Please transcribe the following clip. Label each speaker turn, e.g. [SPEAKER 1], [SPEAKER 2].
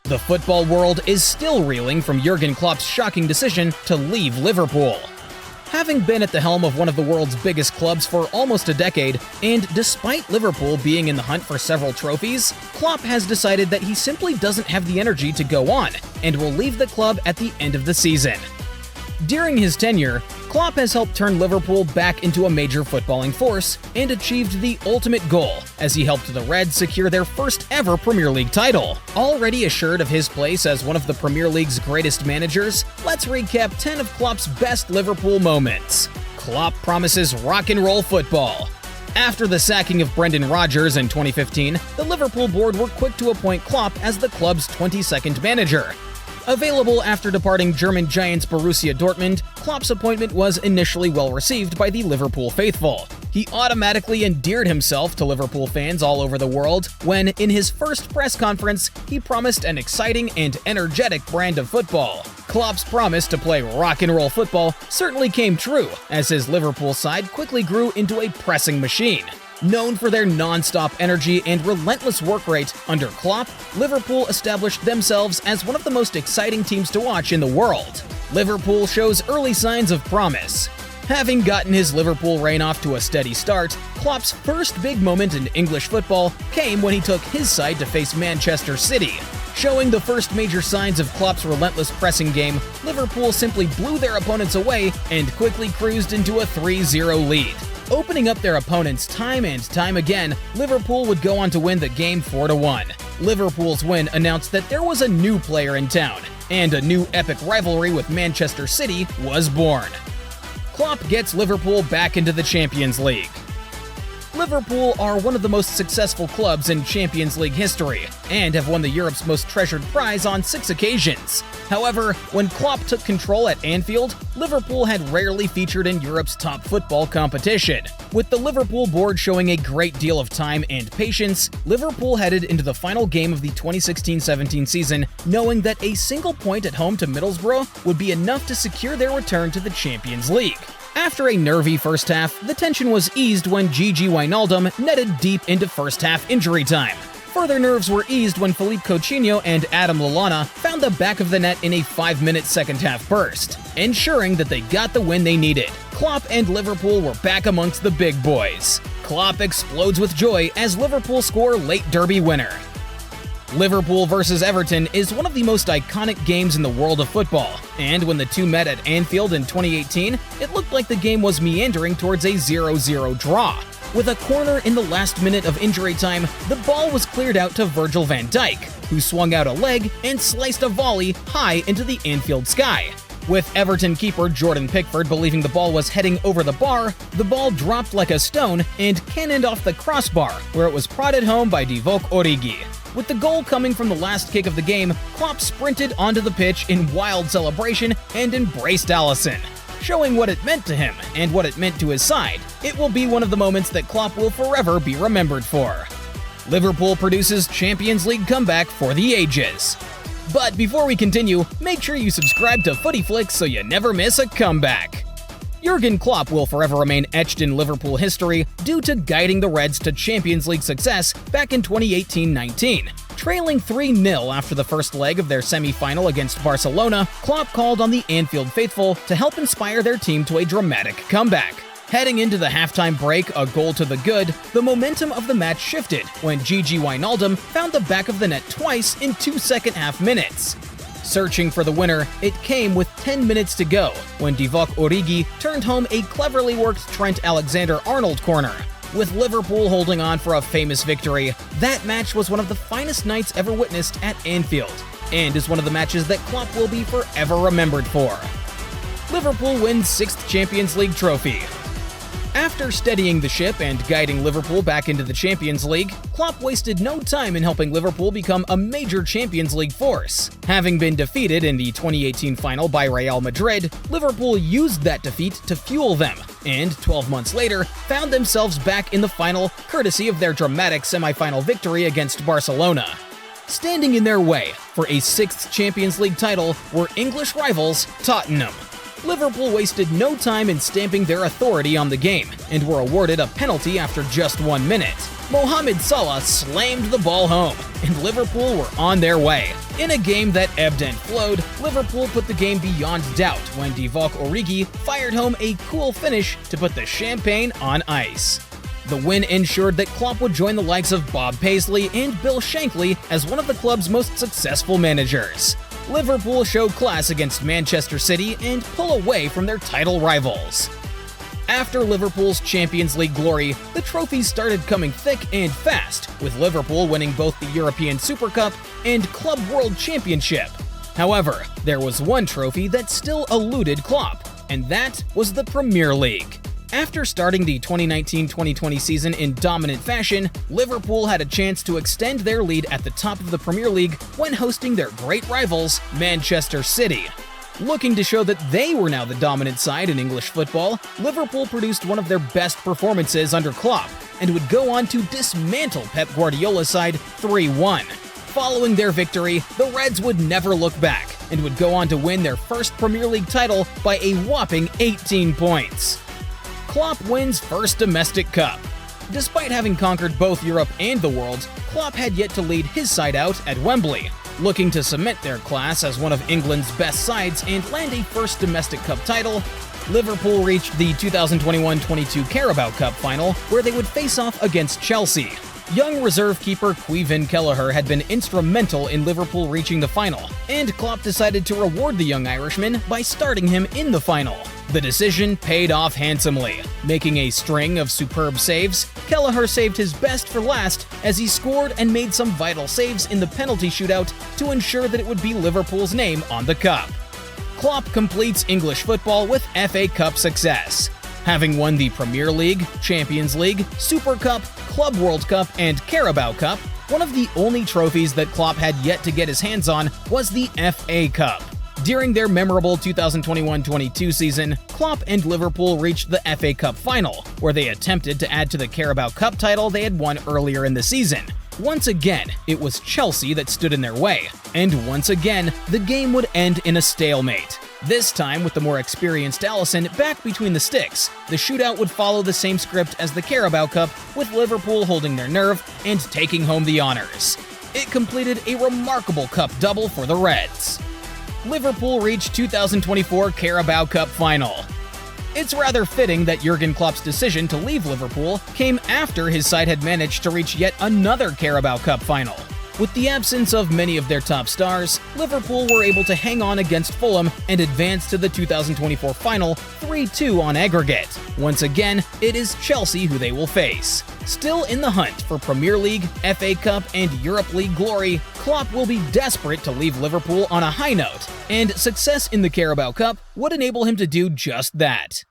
[SPEAKER 1] The football world is still reeling from Jürgen Klopp's shocking decision to leave Liverpool. Having been at the helm of one of the world's biggest clubs for almost a decade, and despite Liverpool being in the hunt for several trophies, Klopp has decided that he simply doesn't have the energy to go on and will leave the club at the end of the season. During his tenure, Klopp has helped turn Liverpool back into a major footballing force and achieved the ultimate goal as he helped the Reds secure their first ever Premier League title. Already assured of his place as one of the Premier League's greatest managers, let's recap 10 of Klopp's best Liverpool moments. Klopp promises rock and roll football. After the sacking of Brendan Rodgers in 2015, the Liverpool board were quick to appoint Klopp as the club's 22nd manager. Available after departing German giants Borussia Dortmund, Klopp's appointment was initially well received by the Liverpool faithful. He automatically endeared himself to Liverpool fans all over the world when, in his first press conference, he promised an exciting and energetic brand of football. Klopp's promise to play rock and roll football certainly came true, as his Liverpool side quickly grew into a pressing machine. Known for their non-stop energy and relentless work rate, under Klopp, Liverpool established themselves as one of the most exciting teams to watch in the world. Liverpool shows early signs of promise. Having gotten his Liverpool reign off to a steady start, Klopp's first big moment in English football came when he took his side to face Manchester City. Showing the first major signs of Klopp's relentless pressing game, Liverpool simply blew their opponents away and quickly cruised into a 3-0 lead. Opening up their opponents time and time again, Liverpool would go on to win the game 4-1. Liverpool's win announced that there was a new player in town, and a new epic rivalry with Manchester City was born. Klopp gets Liverpool back into the Champions League. Liverpool are one of the most successful clubs in Champions League history, and have won the Europe's most treasured prize on 6 occasions. However, when Klopp took control at Anfield, Liverpool had rarely featured in Europe's top football competition. With the Liverpool board showing a great deal of time and patience, Liverpool headed into the final game of the 2016-17 season, knowing that a single point at home to Middlesbrough would be enough to secure their return to the Champions League. After a nervy first half, the tension was eased when Gigi Wijnaldum netted deep into first half injury time. Further nerves were eased when Philippe Coutinho and Adam Lallana found the back of the net in a 5-minute second half burst, ensuring that they got the win they needed. Klopp and Liverpool were back amongst the big boys. Klopp explodes with joy as Liverpool score late derby winner. Liverpool vs. Everton is one of the most iconic games in the world of football, and when the two met at Anfield in 2018, it looked like the game was meandering towards a 0-0 draw. With a corner in the last minute of injury time, the ball was cleared out to Virgil van Dijk, who swung out a leg and sliced a volley high into the Anfield sky. With Everton keeper Jordan Pickford believing the ball was heading over the bar, the ball dropped like a stone and cannoned off the crossbar, where it was prodded home by Divock Origi. With the goal coming from the last kick of the game, Klopp sprinted onto the pitch in wild celebration and embraced Alisson. Showing what it meant to him and what it meant to his side, it will be one of the moments that Klopp will forever be remembered for. Liverpool produces Champions League comeback for the ages. But before we continue, make sure you subscribe to Footy Flicks so you never miss a comeback. Jürgen Klopp will forever remain etched in Liverpool history due to guiding the Reds to Champions League success back in 2018-19. Trailing 3-0 after the first leg of their semi-final against Barcelona, Klopp called on the Anfield faithful to help inspire their team to a dramatic comeback. Heading into the halftime break, a goal to the good, the momentum of the match shifted when Gigi Wijnaldum found the back of the net twice in 2 second-half minutes. Searching for the winner, it came with 10 minutes to go when Divock Origi turned home a cleverly worked Trent Alexander-Arnold corner. With Liverpool holding on for a famous victory, that match was one of the finest nights ever witnessed at Anfield, and is one of the matches that Klopp will be forever remembered for. Liverpool wins 6th Champions League trophy. After steadying the ship and guiding Liverpool back into the Champions League, Klopp wasted no time in helping Liverpool become a major Champions League force. Having been defeated in the 2018 final by Real Madrid, Liverpool used that defeat to fuel them, and 12 months later, found themselves back in the final courtesy of their dramatic semi-final victory against Barcelona. Standing in their way for a 6th Champions League title were English rivals Tottenham. Liverpool wasted no time in stamping their authority on the game and were awarded a penalty after just 1 minute. Mohamed Salah slammed the ball home, and Liverpool were on their way. In a game that ebbed and flowed, Liverpool put the game beyond doubt when Divock Origi fired home a cool finish to put the champagne on ice. The win ensured that Klopp would join the likes of Bob Paisley and Bill Shankly as one of the club's most successful managers. Liverpool showed class against Manchester City and pull away from their title rivals. After Liverpool's Champions League glory, the trophies started coming thick and fast, with Liverpool winning both the European Super Cup and Club World Championship. However, there was one trophy that still eluded Klopp, and that was the Premier League. After starting the 2019-2020 season in dominant fashion, Liverpool had a chance to extend their lead at the top of the Premier League when hosting their great rivals, Manchester City. Looking to show that they were now the dominant side in English football, Liverpool produced one of their best performances under Klopp and would go on to dismantle Pep Guardiola's side 3-1. Following their victory, the Reds would never look back and would go on to win their first Premier League title by a whopping 18 points. Klopp wins first domestic cup. Despite having conquered both Europe and the world, Klopp had yet to lead his side out at Wembley. Looking to cement their class as one of England's best sides and land a first domestic cup title, Liverpool reached the 2021-22 Carabao Cup final, where they would face off against Chelsea. Young reserve keeper Caoimhin Kelleher had been instrumental in Liverpool reaching the final, and Klopp decided to reward the young Irishman by starting him in the final. The decision paid off handsomely. Making a string of superb saves, Kelleher saved his best for last as he scored and made some vital saves in the penalty shootout to ensure that it would be Liverpool's name on the cup. Klopp completes English football with FA Cup success. Having won the Premier League, Champions League, Super Cup, Club World Cup, and Carabao Cup, one of the only trophies that Klopp had yet to get his hands on was the FA Cup. During their memorable 2021-22 season, Klopp and Liverpool reached the FA Cup final, where they attempted to add to the Carabao Cup title they had won earlier in the season. Once again, it was Chelsea that stood in their way, and once again, the game would end in a stalemate. This time, with the more experienced Alisson back between the sticks, the shootout would follow the same script as the Carabao Cup, with Liverpool holding their nerve and taking home the honors. It completed a remarkable cup double for the Reds. Liverpool reached 2024 Carabao Cup final. It's rather fitting that Jürgen Klopp's decision to leave Liverpool came after his side had managed to reach yet another Carabao Cup final. With the absence of many of their top stars, Liverpool were able to hang on against Fulham and advance to the 2024 final 3-2 on aggregate. Once again, it is Chelsea who they will face. Still in the hunt for Premier League, FA Cup, and Europe League glory, Klopp will be desperate to leave Liverpool on a high note, and success in the Carabao Cup would enable him to do just that.